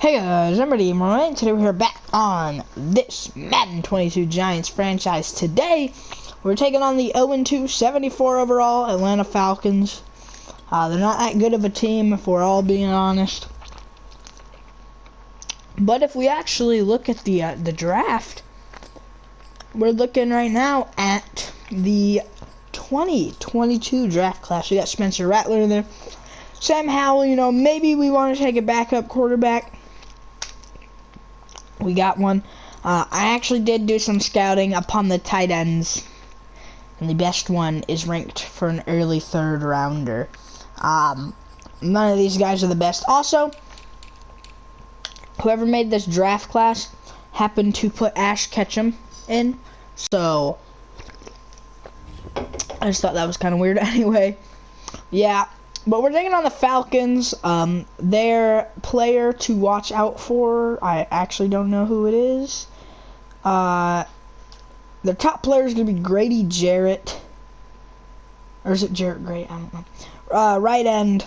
Hey guys, I'm ready, and today we're back on this Madden 22 Giants franchise. Today, we're taking on the 0-2, 74 overall Atlanta Falcons. They're not that good of a team, if we're all being honest. But if we actually look at the draft, we're looking right now at the 2022 draft class. We got Spencer Rattler in there. Sam Howell, maybe we want to take a backup quarterback. We got one. I actually did do some scouting upon the tight ends, and the best one is ranked for an early third rounder. None of these guys are the best. Also, whoever made this draft class happened to put Ash Ketchum in, so I just thought that was kind of weird. Anyway, yeah. But we're taking on the Falcons. Their player to watch out for, I actually don't know who it is. Their top player is going to be Grady Jarrett. Or is it Jarrett Gray? I don't know. Right end.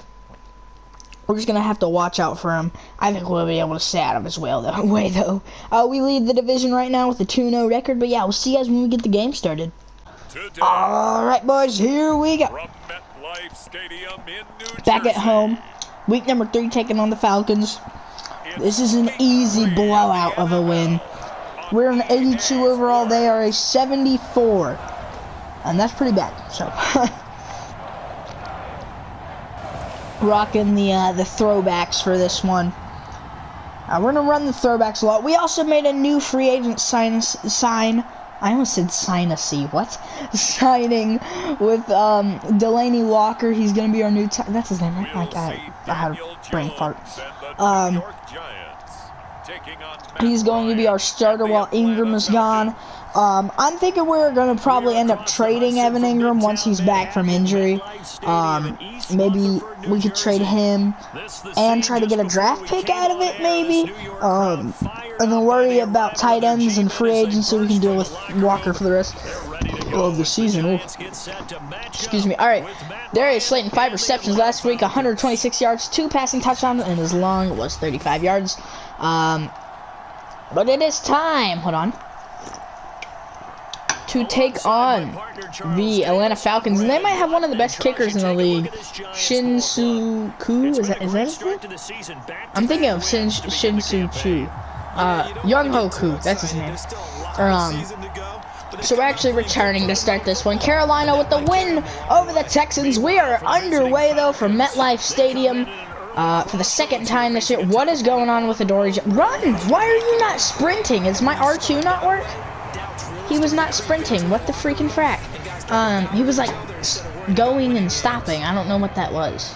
We're just going to have to watch out for him. I think we'll be able to stay out of his way, though. We lead the division right now with a 2-0 record. But yeah, we'll see you guys when we get the game started. Alright, boys, here we go. Back at home, week number 3, taking on the Falcons. This is an easy blowout of a win. We're an 82 overall. They are a 74, and that's pretty bad. So, rocking the throwbacks for this one. We're gonna run the throwbacks a lot. We also made a new free agent sign. I almost said signing with Delaney Walker. He's gonna be our new. That's his name, right? I had a brain fart. He's going to be our starter while Ingram is gone. I'm thinking we're gonna probably end up trading Evan Ingram once he's back from injury. Maybe we could trade him and try to get a draft pick out of it, maybe. And then worry about tight ends and free agency. We can deal with Walker for the rest of the season. Ooh. Excuse me. Alright. Darius Slayton, 5 receptions last week, 126 yards, 2 passing touchdowns, and his long was 35 yards. But it is time. Hold on. To take on the Atlanta Falcons, and they might have one of the best kickers in the league. Shin-Soo-Koo, is that his name? I'm thinking of Shin-Soo-Choo. Young-Ho Koo, that's his name. So we're actually returning to start this one. Carolina with the win over the Texans. We are underway though from MetLife Stadium for the second time this year. What is going on with the Dory? Run! Why are you not sprinting? Is my R2 not work? He was not sprinting. What the freaking frack? He was like going and stopping. I don't know what that was.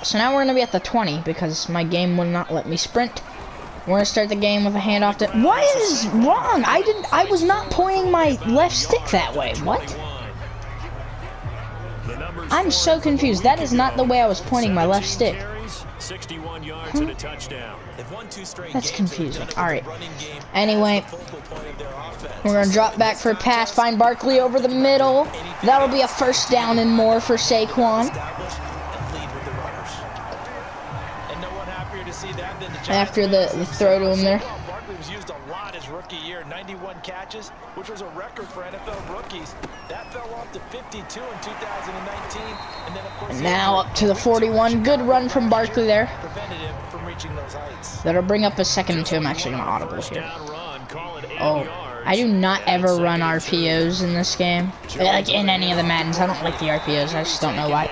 So now we're gonna be at the 20 because my game will not let me sprint. We're gonna start the game with a handoff to. What is wrong? I was not pointing my left stick that way. What? I'm so confused. That is not the way I was pointing my left stick. That's confusing. Alright. Anyway, we're going to drop back for a pass. Find Barkley over the middle. That'll be a first down and more for Saquon. After the throw to him there. Used a lot his rookie year, 91 catches, which was a record for NFL rookies. That fell off to 52 in 2019, and then of course now up to the 41. Good run from Barkley there. Prevented him from reaching those heights. That'll bring up a second and 2. I'm actually going to audible here. Oh, I do not ever run RPOs in this game. Like in any of the Maddens. I don't like the RPOs. I just don't know why.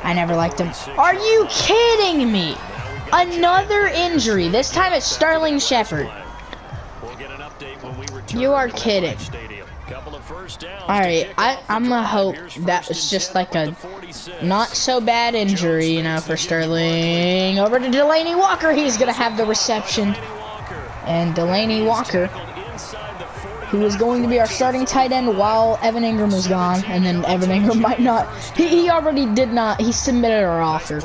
I never liked them. Are you kidding me? Another injury. This time it's Sterling Shepard. You are kidding. Alright, I'm gonna hope that was just like a not so bad injury, for Sterling. Over to Delaney Walker. He's gonna have the reception. And Delaney Walker, who is going to be our starting tight end while Evan Ingram is gone. And then Evan Ingram might not. He already did not. He submitted our offer.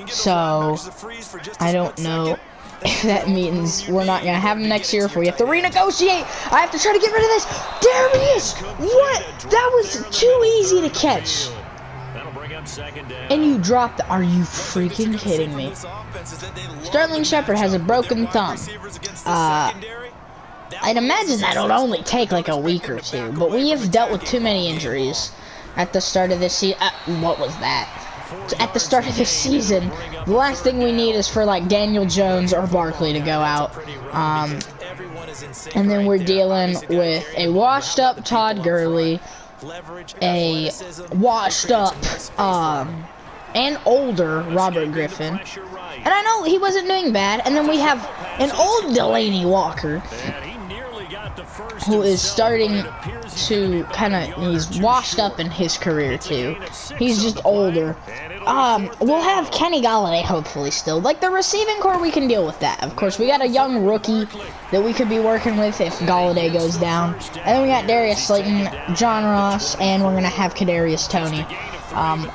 So I don't know if that means we're not gonna have him next year, if we have to renegotiate. I have to try to get rid of this. There he is. What? That was too easy to catch. And you dropped. Are you freaking kidding me? Sterling Shepard has a broken thumb. I'd imagine that'll only take like a week or two, but we have dealt with too many injuries at the start of this season. What was that? At the start of this season, the last thing we need is for like Daniel Jones or Barkley to go out. And then we're dealing with a washed up Todd Gurley, a washed up and older Robert Griffin. And I know he wasn't doing bad. And then we have an old Delaney Walker, who is starting to he's washed up in his career too. He's just older. We'll have Kenny Golladay hopefully still. Like the receiving core, we can deal with that. Of course, we got a young rookie that we could be working with if Golladay goes down. And then we got Darius Slayton, John Ross, and we're gonna have Kadarius Toney.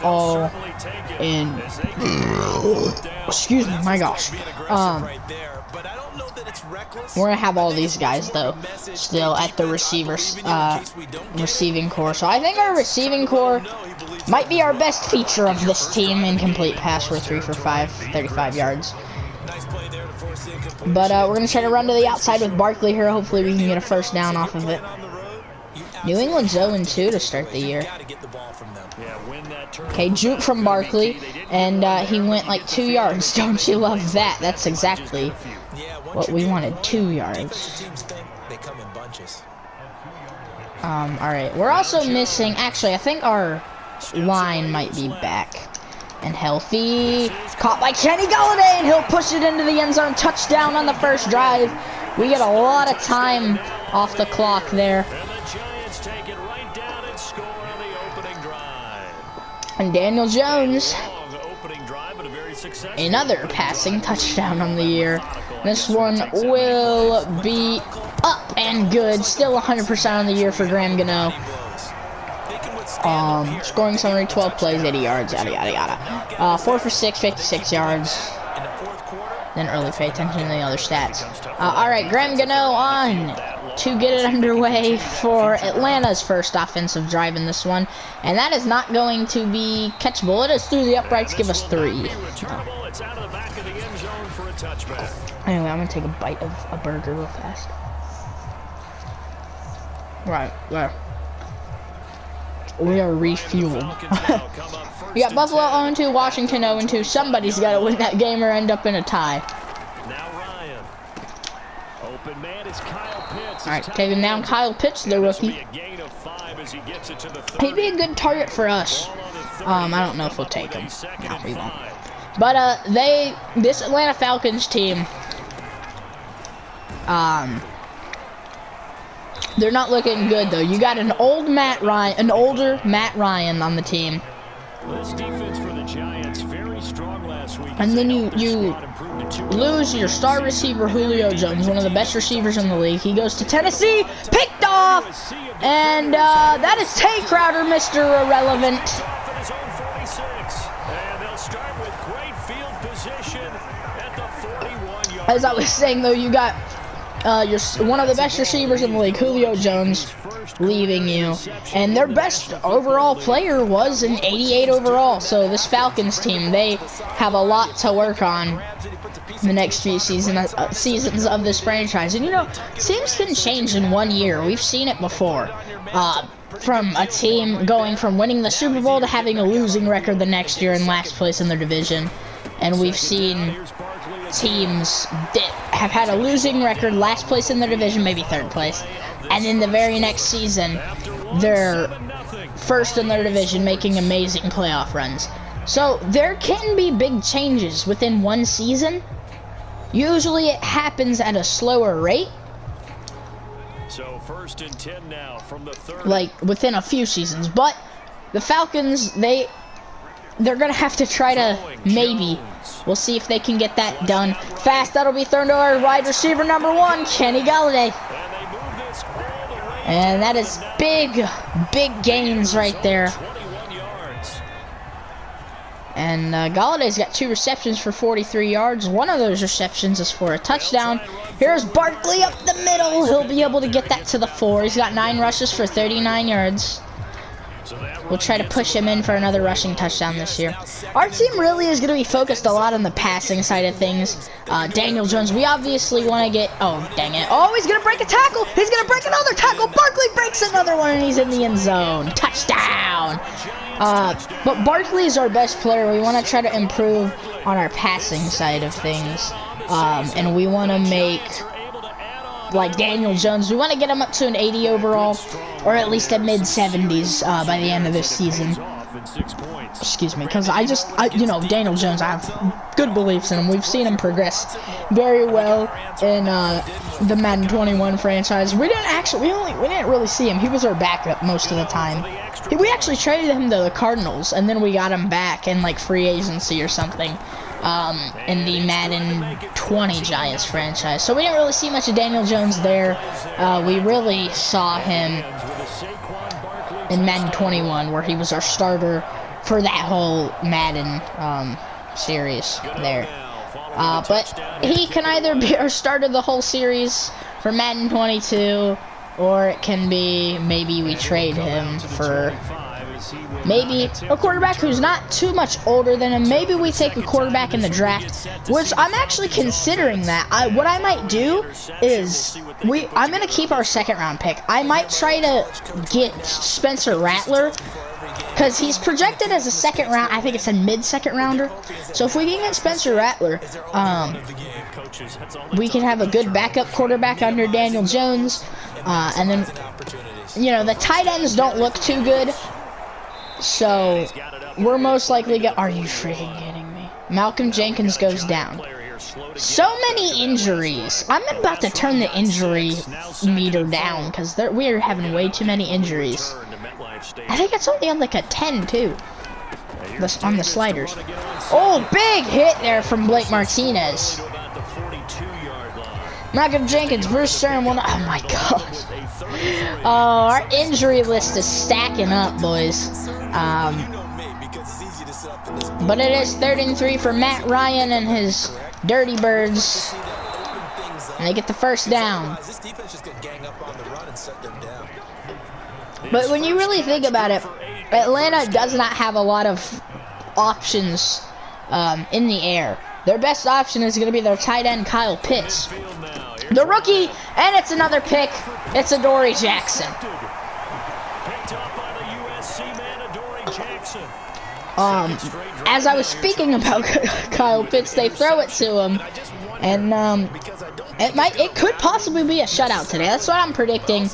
All in. Excuse me, my gosh. We're gonna have all these guys though still at the receiving core. So I think our receiving core might be our best feature of this team. Incomplete pass. We're 3 for 5, 35 yards. But we're gonna try to run to the outside with Barkley here. Hopefully we can get a first down off of it. New England's 0-2 to start the year. Okay, juke from Barkley, and he went like 2 yards. Don't you love that? That's exactly what we wanted, 2 yards. Alright, we're also missing, actually, I think our line might be back and healthy. Caught by Kenny Golladay, and he'll push it into the end zone. Touchdown on the first drive. We get a lot of time off the clock there. And Daniel Jones, another passing touchdown on the year. This one will be up and good. Still 100% on the year for Graham Gano. Scoring summary, 12 plays, 80 yards, yada, yada, yada. 4 for 6, 56 yards. Then early pay attention to the other stats. Alright, Graham Gano on to get it underway for Atlanta's first offensive drive in this one. And that is not going to be catchable. It is through the uprights, give us 3. Anyway, I'm going to take a bite of a burger real fast. Right, there. We are refueled. We got Buffalo 0-2, Washington 0-2. Somebody's got to win that game or end up in a tie. Alright, taking down Kyle Pitts, the rookie. He'd be a good target for us. I don't know if we'll take him. No, we won't. But this Atlanta Falcons team, they're not looking good though. You got an older Matt Ryan on the team. And then you lose your star receiver Julio Jones, one of the best receivers in the league. He goes to Tennessee, picked off, and that is Tay Crowder, Mr. Irrelevant. As I was saying though, you got one of the best receivers in the league, Julio Jones, leaving you, and their best overall player was an 88 overall. So this Falcons team, they have a lot to work on the next few seasons of this franchise. And you know, teams can change in 1 year. We've seen it before. From a team going from winning the Super Bowl to having a losing record the next year in last place in their division. And we've seen teams that have had a losing record, last place in their division, maybe third place, and in the very next season they're first in their division, making amazing playoff runs. So there can be big changes within one season. Usually it happens at a slower rate, so 1st and 10 now from the 30. Like within a few seasons. But the Falcons, they're gonna have to try to, maybe, we'll see if they can get that done fast. That'll be thrown to our wide receiver number 1, Kenny Golladay. And that is big gains right there. And Galladay's got 2 receptions for 43 yards. One of those receptions is for a touchdown. Here's Barkley up the middle. He'll be able to get that to the 4. He's got 9 rushes for 39 yards. We'll try to push him in for another rushing touchdown this year. Our team really is going to be focused a lot on the passing side of things. Daniel Jones, we obviously want to get... Oh, dang it. Oh, he's going to break a tackle. He's going to break another tackle. Barkley breaks another one, and he's in the end zone. Touchdown. But Barkley is our best player. We want to try to improve on our passing side of things. And we want to make... like Daniel Jones, we want to get him up to an 80 overall, or at least a mid-70s by the end of this season. Excuse me, because you know, Daniel Jones, I have good beliefs in him. We've seen him progress very well in the Madden 21 franchise. We didn't really see him. He was our backup most of the time. We actually traded him to the Cardinals, and then we got him back in like free agency or something. In the Madden 20 Giants franchise. So we didn't really see much of Daniel Jones there. We really saw him in Madden 21, where he was our starter for that whole Madden series there. But he can either be our starter the whole series for Madden 22, or it can be maybe we trade him for maybe a quarterback who's not too much older than him. Maybe we take a quarterback in the draft, which I'm actually considering that. What I might do is I'm going to keep our second-round pick. I might try to get Spencer Rattler, because he's projected as a second round. I think it's a mid-second rounder. So if we can get Spencer Rattler, we can have a good backup quarterback under Daniel Jones. And then, you know, the tight ends don't look too good. So, we're most likely are you freaking kidding me? Malcolm Jenkins goes down. So many injuries. I'm about to turn the injury meter down, because we're having way too many injuries. I think it's only on like a 10, too. On the sliders. Oh, big hit there from Blake Martinez. Malcolm Jenkins, Bruce Stern. Oh, my gosh. Our injury list is stacking up, boys. But it is 3rd and 3 for Matt Ryan and his Dirty Birds. And they get the first down. But when you really think about it, Atlanta does not have a lot of options in the air. Their best option is going to be their tight end, Kyle Pitts. The rookie, and it's another pick. It's Adoree Jackson. As I was speaking about Kyle Pitts, they throw it to him, and it could possibly be a shutout today. That's what I'm predicting.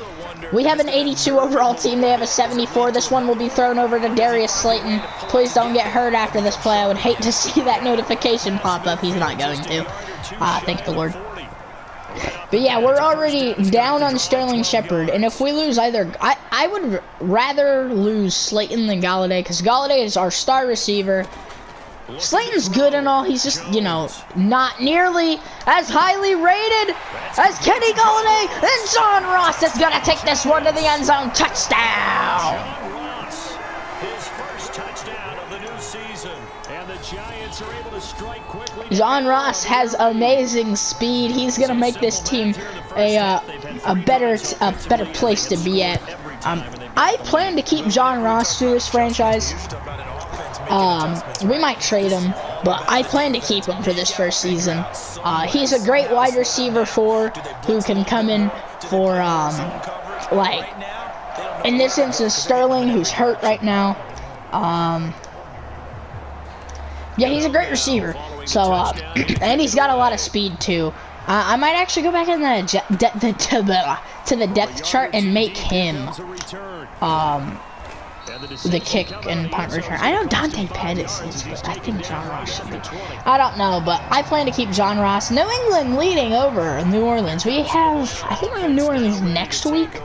We have an 82 overall team. They have a 74. This one will be thrown over to Darius Slayton. Please don't get hurt after this play. I would hate to see that notification pop up. He's not going to. Thank the Lord. But yeah, we're already down on Sterling Shepard, and if we lose either, I would rather lose Slayton than Galladay, because Galladay is our star receiver. Slayton's good and all, he's just, you know, not nearly as highly rated as Kenny Galladay, and John Ross is going to take this one to the end zone. Touchdown! John Ross has amazing speed. He's gonna make this team a better place to be at. I plan to keep John Ross through this franchise. We might trade him, but I plan to keep him for this first season. He's a great wide receiver who can come in for like in this instance Sterling, who's hurt right now. Yeah, he's a great receiver. So, and he's got a lot of speed too. I might actually go back in to the depth chart and make him the kick and punt return. I know Dante Pettis is, but I think John Ross should be. I don't know, but I plan to keep John Ross. New England leading over New Orleans. I think we have New Orleans next week.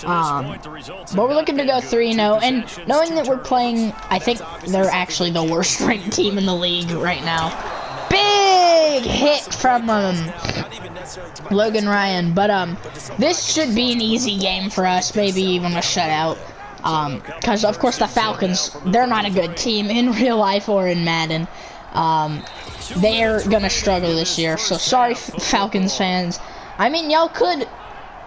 But we're looking to go 3-0, and knowing that we're playing, I think they're actually the worst ranked team in the league right now. Big hit from Logan Ryan, but this should be an easy game for us, maybe even a shutout. Because of course the Falcons, they're not a good team in real life or in Madden. They're gonna struggle this year, so sorry Falcons fans. I mean, y'all could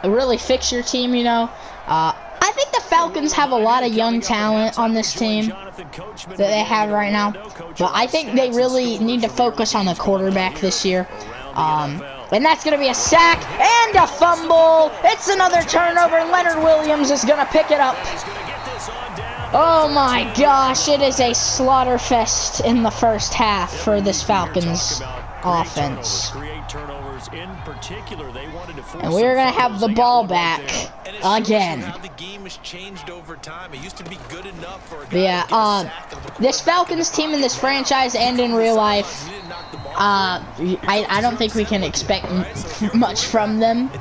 really fix your team, you know. I I think the Falcons have a lot of young talent on this team that they have right now, but I think they really need to focus on the quarterback this year. And that's going to be a sack and a fumble. It's another turnover. Leonard Williams is going to pick it up. Oh my gosh, it is a slaughter fest in the first half for this Falcons offense. And we're going to have the ball back again. Yeah, this Falcons team in this franchise and in real life, I don't think we can expect much from them.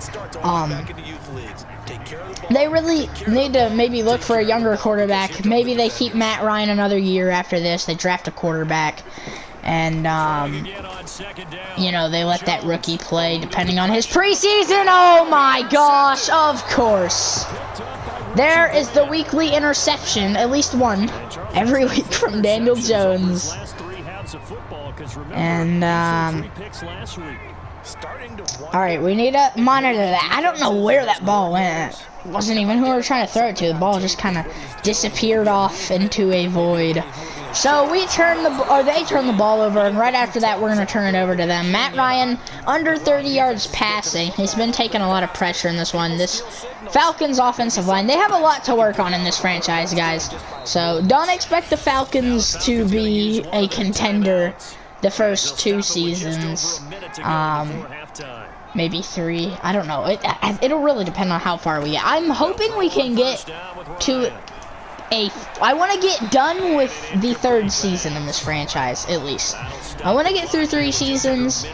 They really need to maybe look for a younger quarterback. Maybe they keep Matt Ryan another year after this. They draft a quarterback. And, you know, they let that rookie play depending on his preseason. Oh my gosh, of course. There is the weekly interception, at least one, every week from Daniel Jones. And, alright, we need to monitor that. I don't know where that ball went. It wasn't even who we were trying to throw it to. The ball just kind of disappeared off into a void. So we turn they turn the ball over, and right after that, we're going to turn it over to them. Matt Ryan, under 30 yards passing. He's been taking a lot of pressure in this one. This Falcons offensive line, they have a lot to work on in this franchise, guys. So don't expect the Falcons to be a contender the first 2 seasons. Maybe 3. I don't know. It'll really depend on how far we get. I'm hoping we can get to I want to get done with the 3rd season in this franchise, at least. I want to get through 3 seasons.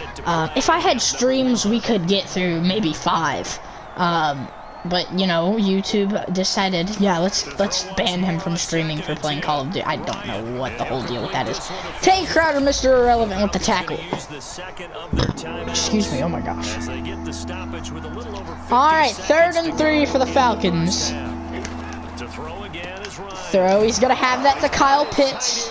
If I had streams, we could get through maybe 5. But, you know, YouTube decided, yeah, let's ban him from streaming for playing Call of Duty. I don't know what the whole deal with that is. Tay Crowder, Mr. Irrelevant with the tackle. Excuse me, oh my gosh. Alright, 3rd and 3 for the Falcons. Throw, he's going to have that to Kyle Pitts.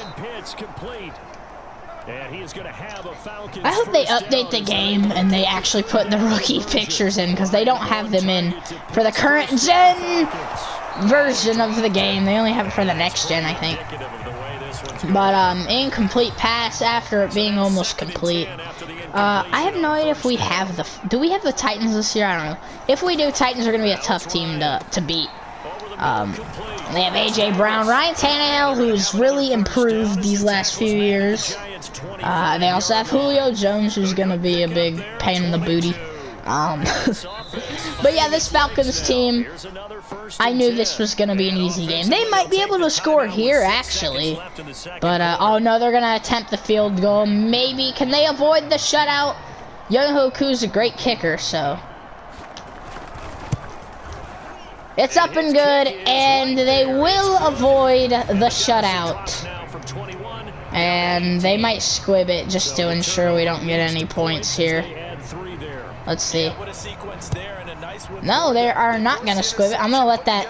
I hope they update the game and they actually put the rookie pictures in, because they don't have them in for the current gen version of the game. They only have it for the next gen, I think. But incomplete pass after it being almost complete. I have no idea if we have do we have the Titans this year? I don't know. If we do, Titans are going to be a tough team to beat. They have A.J. Brown, Ryan Tannehill, who's really improved these last few years. They also have Julio Jones, who's going to be a big pain in the booty. But yeah, this Falcons team, I knew this was going to be an easy game. They might be able to score here, actually. But, oh no, they're going to attempt the field goal. Maybe. Can they avoid the shutout? Young Hoku's a great kicker, so... It's up and good, and they will avoid the shutout. And they might squib it just to ensure we don't get any points here. Let's see. No, they are not going to squib it. I'm going to let that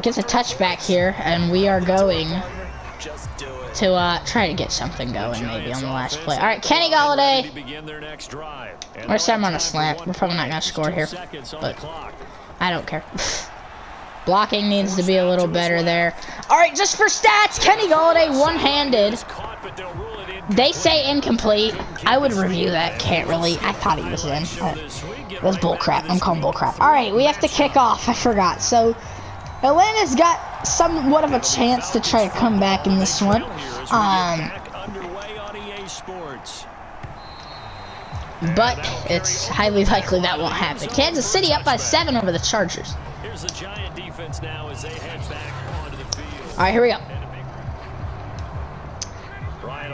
get the touchback here, and we are going to try to get something going maybe on the last play. All right, Kenny Golladay. We're set on a slant. We're probably not going to score here, but I don't care. Blocking needs to be a little better there. All right, just for stats, Kenny Golladay one-handed. They say incomplete. I would review that. Can't really. I thought he was in. That's bullcrap. I'm calling bullcrap. All right, we have to kick off. I forgot. So Atlanta's got somewhat of a chance to try to come back in this one. But it's highly likely that won't happen. Kansas City up by 7 over the Chargers. All right, here we go.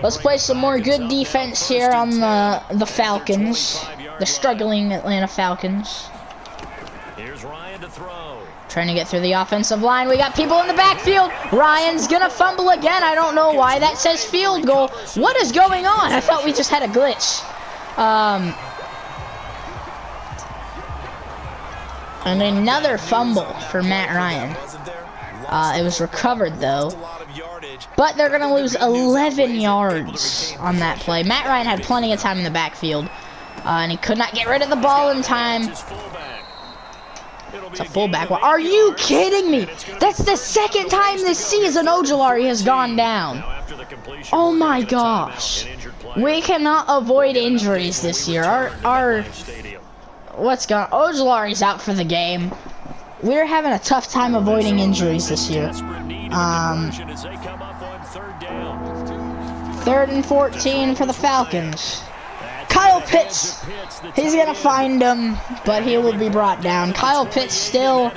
Let's play some more good defense here on the Falcons, the struggling Atlanta Falcons. Trying to get through the offensive line. We got people in the backfield. Ryan's gonna fumble again. I don't know why that says field goal. What is going on? I thought we just had a glitch. And another fumble for Matt Ryan. It was recovered though. But they're gonna lose 11 yards on that play. Matt Ryan had plenty of time in the backfield. And he could not get rid of the ball in time. It's a fullback. Are you kidding me? That's the second time this season Ojulari has gone down. Oh my gosh. We cannot avoid injuries this year. What's going on? Ojulari's out for the game. We're having a tough time avoiding injuries this year. 3rd and 14 for the Falcons. Kyle Pitts, he's going to find him, but he will be brought down. Kyle Pitts still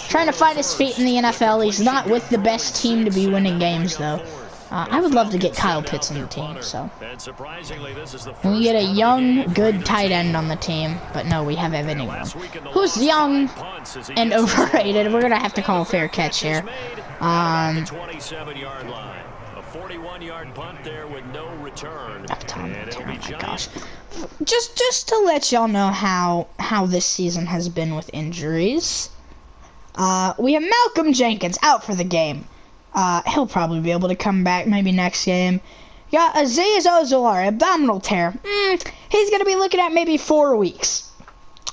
trying to find his feet in the NFL. He's not with the best team to be winning games, though. I would love to get Kyle Pitts on the team, so. And we get a young, good tight end on the team, but no, we have Evan Ingram, who's young and overrated. We're going to have to call a fair catch here. 41-yard punt there with no return. Oh my gosh. Just to let y'all know how this season has been with injuries. We have Malcolm Jenkins out for the game. He'll probably be able to come back maybe next game. Got Aziz Ojulari, abdominal tear. He's going to be looking at maybe 4 weeks.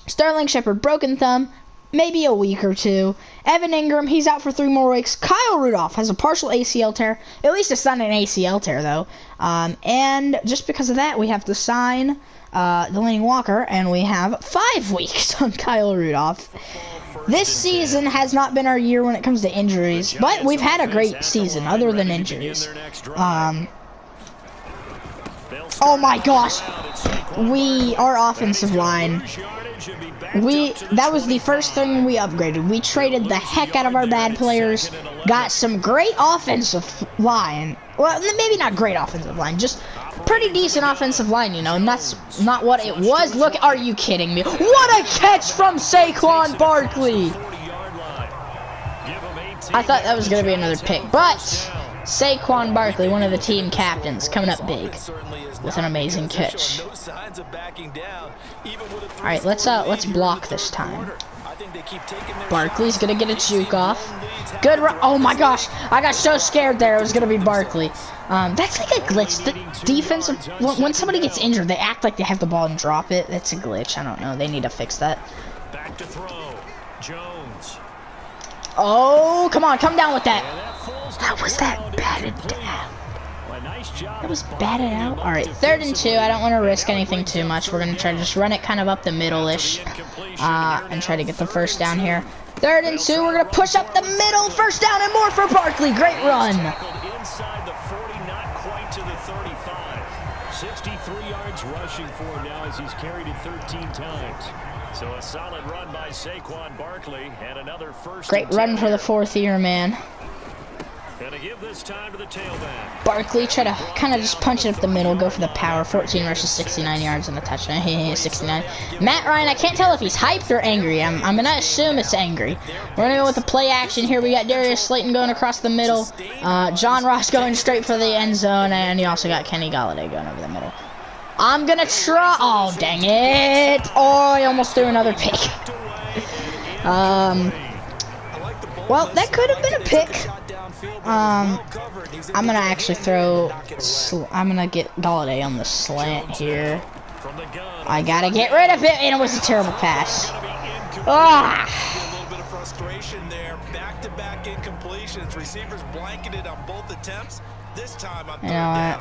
Sterling Shepard, broken thumb, maybe a week or 2. Evan Ingram, he's out for 3 more weeks. Kyle Rudolph has a partial ACL tear. At least it's not an ACL tear, though. And just because of that, we have to sign Delaney Walker, and we have 5 weeks on Kyle Rudolph. This season has not been our year when it comes to injuries, but we've had a great season other than injuries. Oh my gosh. Our offensive line, that was the first thing we upgraded. We traded the heck out of our bad players, got some great offensive line. Well, maybe not great offensive line, just pretty decent offensive line, you know, and that's not what it was. Look, are you kidding me? What a catch from Saquon Barkley! I thought that was going to be another pick, but Saquon Barkley, one of the team captains, coming up big with an amazing catch. All right, let's block this time. Barkley's gonna get a juke off. Good run. Oh my gosh, I got so scared there. It was gonna be Barkley. That's like a glitch. The defensive, when somebody gets injured, they act like they have the ball and drop it. That's a glitch. I don't know. They need to fix that. Back to throw. Jones. Oh, come on, come down with that. How was that batted down? That was batted out. All right, 3rd and 2. I don't want to risk anything too much. We're going to try to just run it kind of up the middle-ish and try to get the first down here. 3rd and 2. We're going to push up the middle. First down and more for Barkley. Great run. Inside the 40, not quite to the 35. 63 yards rushing for him now as he's carried it 13 times. So a solid run by Saquon Barkley and another first. Great run for the 4th year man. Gonna give this time to the tailback. Barkley try to kind of just punch it up the middle, go for the power. 14 rushes, 69 yards and a touchdown. 69. Matt Ryan, I can't tell if he's hyped or angry. I'm gonna assume it's angry. We're gonna go with the play action here. We got Darius Slayton going across the middle. John Ross going straight for the end zone, and you also got Kenny Golladay going over the middle. I'm gonna try. Oh dang it! Oh, I almost threw another pick. Well, that could have been a pick. I'm gonna actually throw. I'm gonna get Golladay on the slant here. I gotta get rid of it, and it was a terrible pass. Ah! A little bit of frustration there. Back-to-back incompletions. Receivers blanketed on both attempts. This time on 3rd down.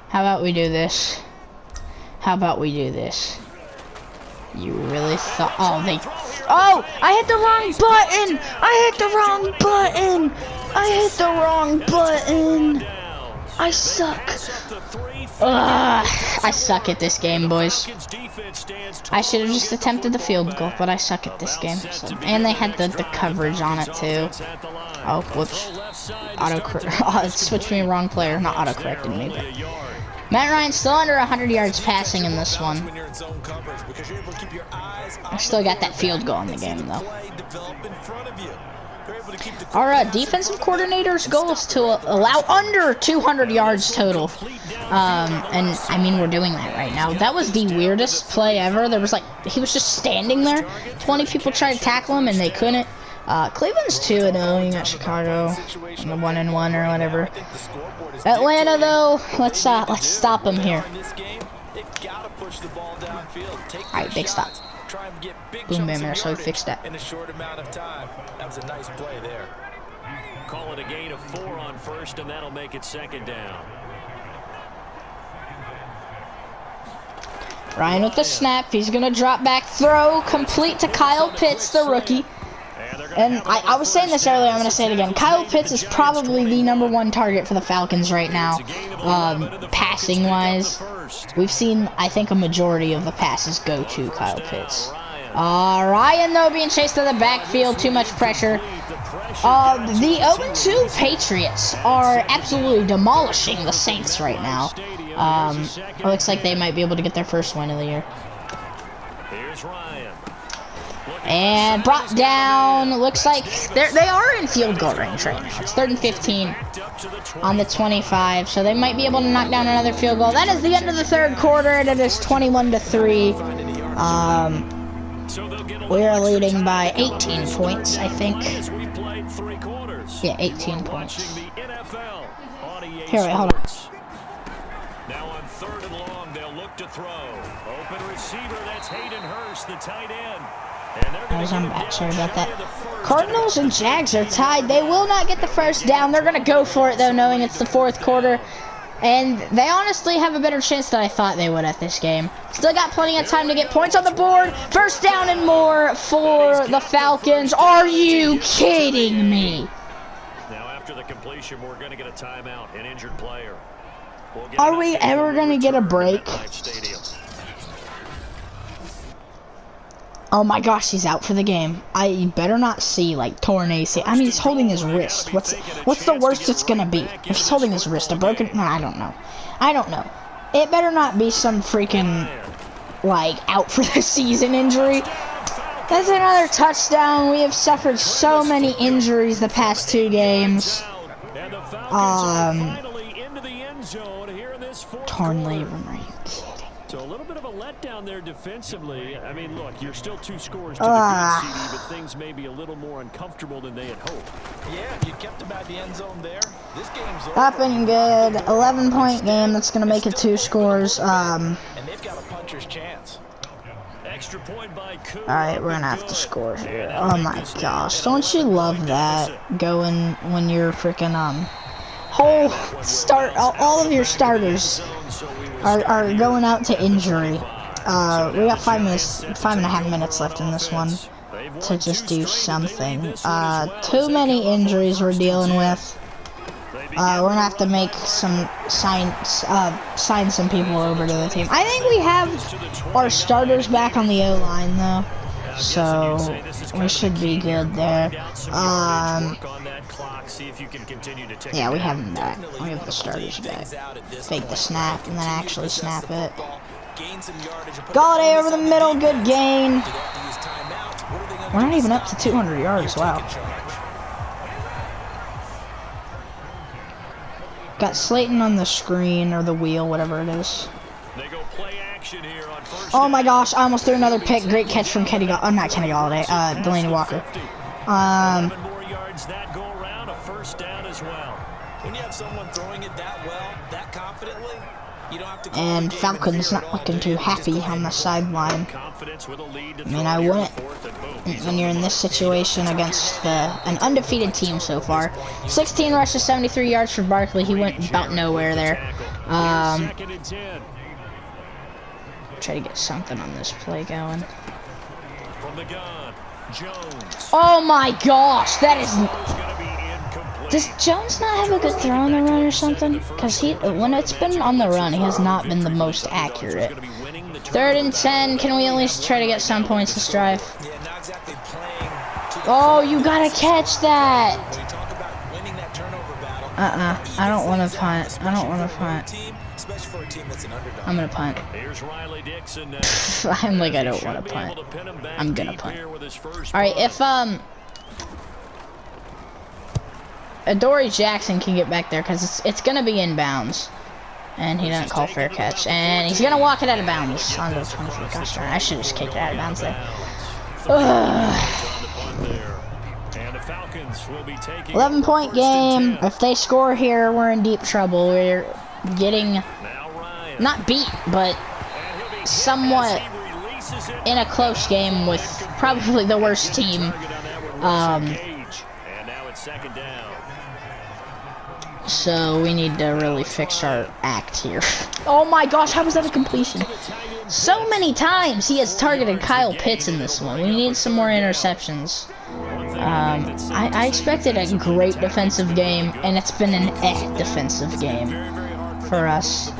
How about we do this? How about we do this? You really thought? Oh, Oh, I hit the wrong button! I hit the wrong button! I hit the wrong button! I suck. I suck at this game, boys. I should have just attempted the field goal, but I suck at this game. So, and they had the coverage on it, too. Oh, whoops. It switched me wrong player. Not auto-corrected me, but... Matt Ryan still under 100 yards passing in this one. I still got that field goal in the game, though. Our defensive coordinator's goal is to allow under 200 yards total. And, I mean, we're doing that right now. That was the weirdest play ever. There was, he was just standing there. 20 people tried to tackle him, and they couldn't. Cleveland's 2-0. You got Chicago in the 1-1 or whatever. Atlanta, though, let's stop them here. Alright, big stop. Try and get big Boom, chunks bam, there, of so he fixed that. in a short amount of time. That was a nice play there. Call it a gain of 4 on first, and that'll make it 2nd down. Ryan with the snap. He's going to drop back, throw, complete to Kyle Pitts, the rookie. And I was saying this earlier, I'm going to say it again. Kyle Pitts is probably the number 1 target for the Falcons right now, passing-wise. We've seen, I think, a majority of the passes go to Kyle Pitts. Ryan, though, being chased to the backfield, too much pressure. The 0-2 Patriots are absolutely demolishing the Saints right now. It looks like they might be able to get their first win of the year. Here's Ryan. And brought down. Looks like they are in field goal range right now. It's 3rd and 15 on the 25, so they might be able to knock down another field goal. That is the end of the 3rd quarter, and it is 21-3. We are leading by 18 points, I think. Yeah, 18 points. Here, wait, hold on. Now on 3rd and long, they'll look to throw. Open receiver, that's Hayden Hurst, the tight end. I'm back, sorry about that. Cardinals and Jags are tied. They will not get the first down. They're going to go for it, though, knowing it's the 4th quarter. And they honestly have a better chance than I thought they would at this game. Still got plenty of time to get points on the board. First down and more for the Falcons. Are you kidding me? Now after the completion, we're going to get a timeout, an injured player. Are we ever going to get a break? Oh my gosh, he's out for the game. I better not see, like, torn AC. I mean, he's holding his wrist. What's the worst it's gonna be? If he's holding his wrist, a broken... No, I don't know. I don't know. It better not be some freaking, like, out for the season injury. That's another touchdown. We have suffered so many injuries the past 2 games. Torn labrum, are you kidding? So a little bit of a letdown there defensively. I mean, look, you're still 2 scores to the good, CD, but things may be a little more uncomfortable than they had hoped. Yeah, you kept them at the end zone there. This game's over. Not been good. 11-point game. That's gonna make it 2 scores. And they've got a puncher's chance. Extra point by Koo. All right, we're gonna have to score here. Oh my gosh, don't you love that? Going when you're freaking all of your starters are going out to injury. We got 5.5 minutes left in this one to just do something. Too many injuries we're dealing with. We're gonna have to make some sign some people over to the team. I think we have our starters back on the O-line though, so we should be good there. Yeah, we have them back. We have the starters back. Fake the snap and then actually snap it. Galladay over the middle, good gain. We're not even up to 200 yards, wow. Got Slayton on the screen, or the wheel, whatever it is. Oh my gosh, I almost threw another pick. Great catch from Kenny Galladay. Oh, not Kenny Galladay, Delaney Walker. When you have someone throwing it that well, that confidently, you don't have to. And Falcons not looking too happy on the sideline. I mean, I wouldn't when you're in this situation against an undefeated team so far. 16 rushes, 73 yards for Barkley. He went about nowhere there. Try to get something on this play going. Oh my gosh, that is... Does Jones not have a good throw on the run or something? Because when it's been on the run, he has not been the most accurate. 3rd and 10. Can we at least try to get some points this drive? Oh, you gotta catch that! I don't want to punt. I don't want to punt. I'm gonna punt. I'm like, I don't want to punt. I'm gonna punt. Alright, if Adoree Jackson can get back there, because it's going to be inbounds. And he didn't call fair catch. And he's going to walk it out of bounds. On the 23. Gosh darn, I should have just kicked it out of bounds there. 11-point game. If they score here, we're in deep trouble. We're getting, not beat, but somewhat in a close game with probably the worst team. And now it's second down. So we need to really fix our act here. Oh my gosh, how was that a completion? So many times he has targeted Kyle Pitts in this one. We need some more interceptions. I expected a great defensive game, and it's been an defensive game for us.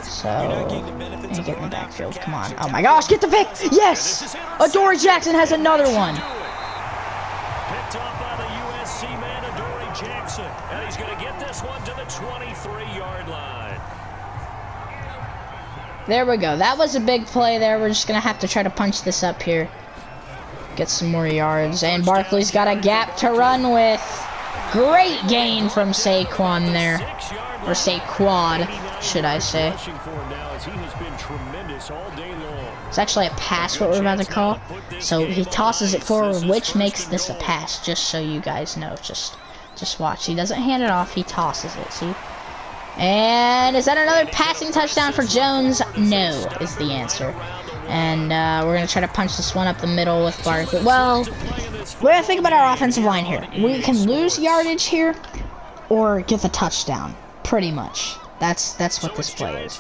So, let me get in the backfield. Come on. Oh my gosh, get the pick! Yes! Adoree Jackson has another one. Picked off by the USC man, Adoree Jackson. And he's going to get this one to the 23-yard line. There we go. That was a big play there. We're just going to have to try to punch this up here. Get some more yards. And Barkley's got a gap to run with. Great gain from Saquon there. Or Saquad, should I say. It's actually a pass, what we're about to call. So he tosses it forward, which makes this a pass, just so you guys know. Just watch. He doesn't hand it off, he tosses it, see? And is that another passing touchdown for Jones? No, is the answer. And we're going to try to punch this one up the middle with Barkley. Well, we're going to think about our offensive line here. We can lose yardage here or get the touchdown, pretty much. That's what this play is.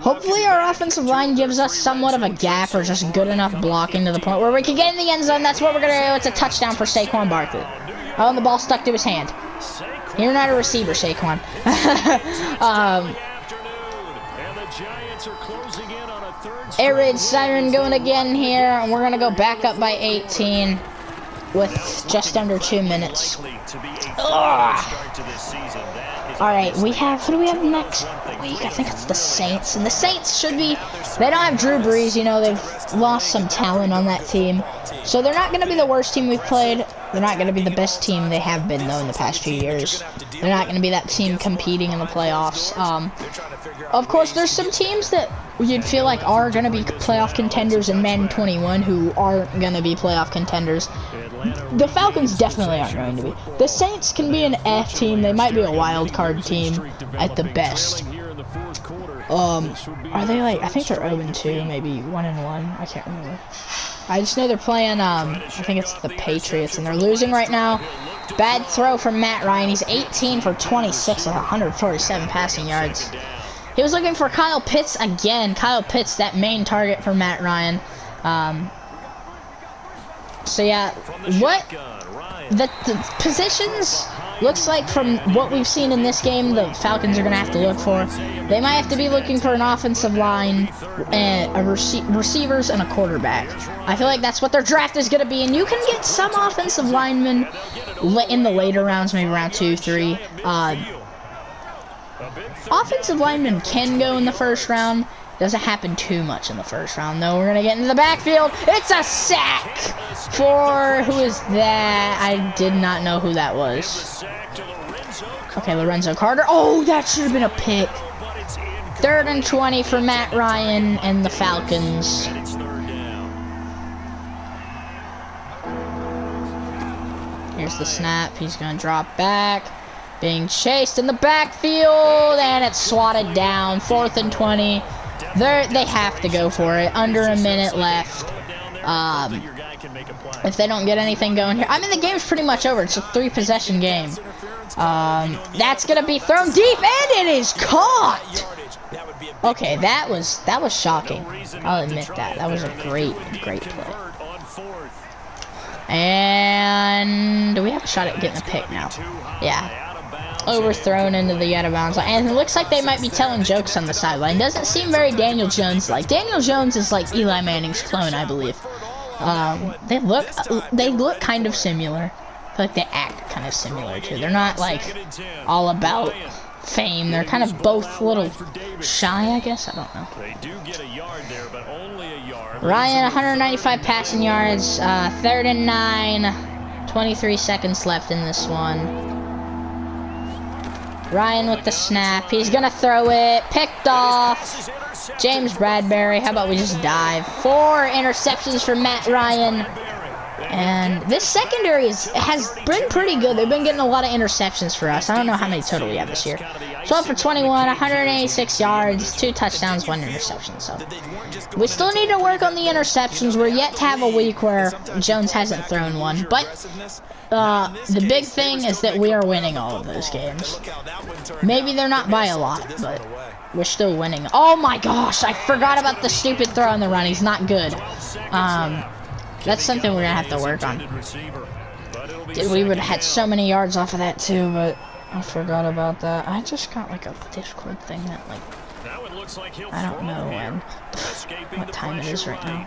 Hopefully our offensive line gives us somewhat of a gap or just good enough blocking to the point where we can get in the end zone. That's what we're going to do. It's a touchdown for Saquon Barkley. Oh, and the ball stuck to his hand. You're not a receiver, Saquon. Air raid siren going again here, and we're going to go back up by 18 with just under 2 minutes. Alright, we have, who do we have next week? I think it's the Saints, and the Saints should be, they don't have Drew Brees, you know, they've lost some talent on that team. So they're not going to be the worst team we've played. They're not going to be the best team they have been, though, in the past few years. They're not going to be that team competing in the playoffs. Of course, there's some teams that you'd feel like are going to be playoff contenders in Madden 21 who aren't going to be playoff contenders. The Falcons definitely aren't going to be. The Saints can be an F team. They might be a wild card team at the best. Are they like, I think they're 0-2, maybe 1-1. I can't remember. I just know they're playing, I think it's the Patriots, and they're losing right now. Bad throw from Matt Ryan. He's 18 for 26 with 147 passing yards. He was looking for Kyle Pitts again. Kyle Pitts, that main target for Matt Ryan. So yeah, what the positions looks like from what we've seen in this game, the Falcons are going to have to look for. They might have to be looking for an offensive line, and receivers, and a quarterback. I feel like that's what their draft is going to be, and you can get some offensive linemen in the later rounds, maybe round 2, 3. Offensive linemen can go in the first round. Doesn't happen too much in the first round, though. We're going to get into the backfield. It's a sack for, who is that? I did not know who that was. Okay, Lorenzo Carter. Oh, that should have been a pick. 3rd and 20 for Matt Ryan and the Falcons. Here's the snap. He's going to drop back. Being chased in the backfield, and it's swatted down. 4th and 20. They have to go for it. Under a minute left. If they don't get anything going here, I mean, the game's pretty much over. It's a 3-possession game. That's gonna be thrown deep, and it is caught. Okay, that was shocking. I'll admit that. That was a great play. And do we have a shot at getting a pick now? Yeah. Overthrown into the out of bounds line. And it looks like they might be telling jokes on the sideline. Doesn't seem very Daniel Jones-like. Daniel Jones is like Eli Manning's clone, I believe. They look kind of similar. I feel like they act kind of similar too. They're not like all about fame. They're kind of both a little shy, I guess. I don't know. Ryan, 195 passing yards. 3rd and 9. 23 seconds left in this one. Ryan with the snap. He's going to throw it. Picked off. James Bradbury. How about we just dive? 4 interceptions for Matt Ryan. And this secondary has been pretty good. They've been getting a lot of interceptions for us. I don't know how many total we have this year. 12 for 21, 186 yards, 2 touchdowns, 1 interception. So we still need to work on the interceptions. We're yet to have a week where Jones hasn't thrown one. But the big thing is that we are winning all of those games. Maybe they're not by a lot, but we're still winning. Oh my gosh, I forgot about the stupid throw on the run. He's not good. That's something we're going to have to work on. Dude, we would have had so many yards off of that too, but I forgot about that. I just got like a Discord thing that like, I don't know what time it is right now.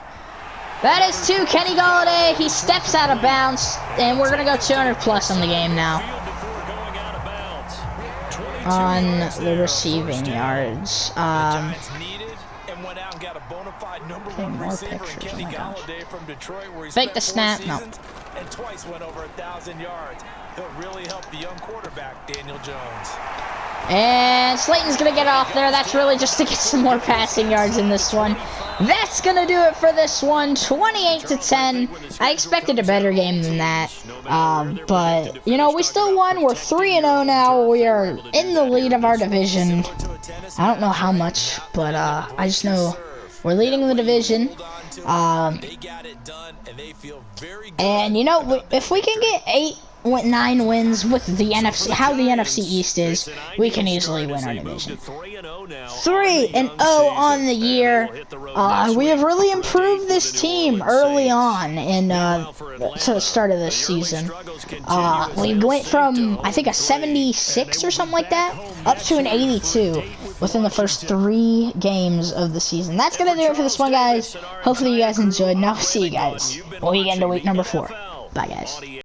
That is 2, Kenny Golladay. He steps out of bounds, and we're going to go 200 plus on the game now. On the receiving yards. Okay, more pictures. Oh my gosh. Fake the snap. No. And twice went over 1,000 yards. He'll really help the young quarterback, Daniel Jones. And Slayton's going to get off there. That's really just to get some more passing yards in this one. That's going to do it for this one. 28-10. I expected a better game than that. But, you know, we still won. We're 3-0 now. We are in the lead of our division. I don't know how much, but I just know we're leading the division. And, you know, if we can get 9 wins with the NFC, how the NFC East is, we can easily win our division. 3-0 on the year. We have really improved this team early on in to the start of this season. We went from, I think, a 76 or something like that up to an 82 within the first 3 games of the season. That's gonna do it for this one, guys. Hopefully you guys enjoyed, and I'll see you guys when we get into week number 4. Bye, guys.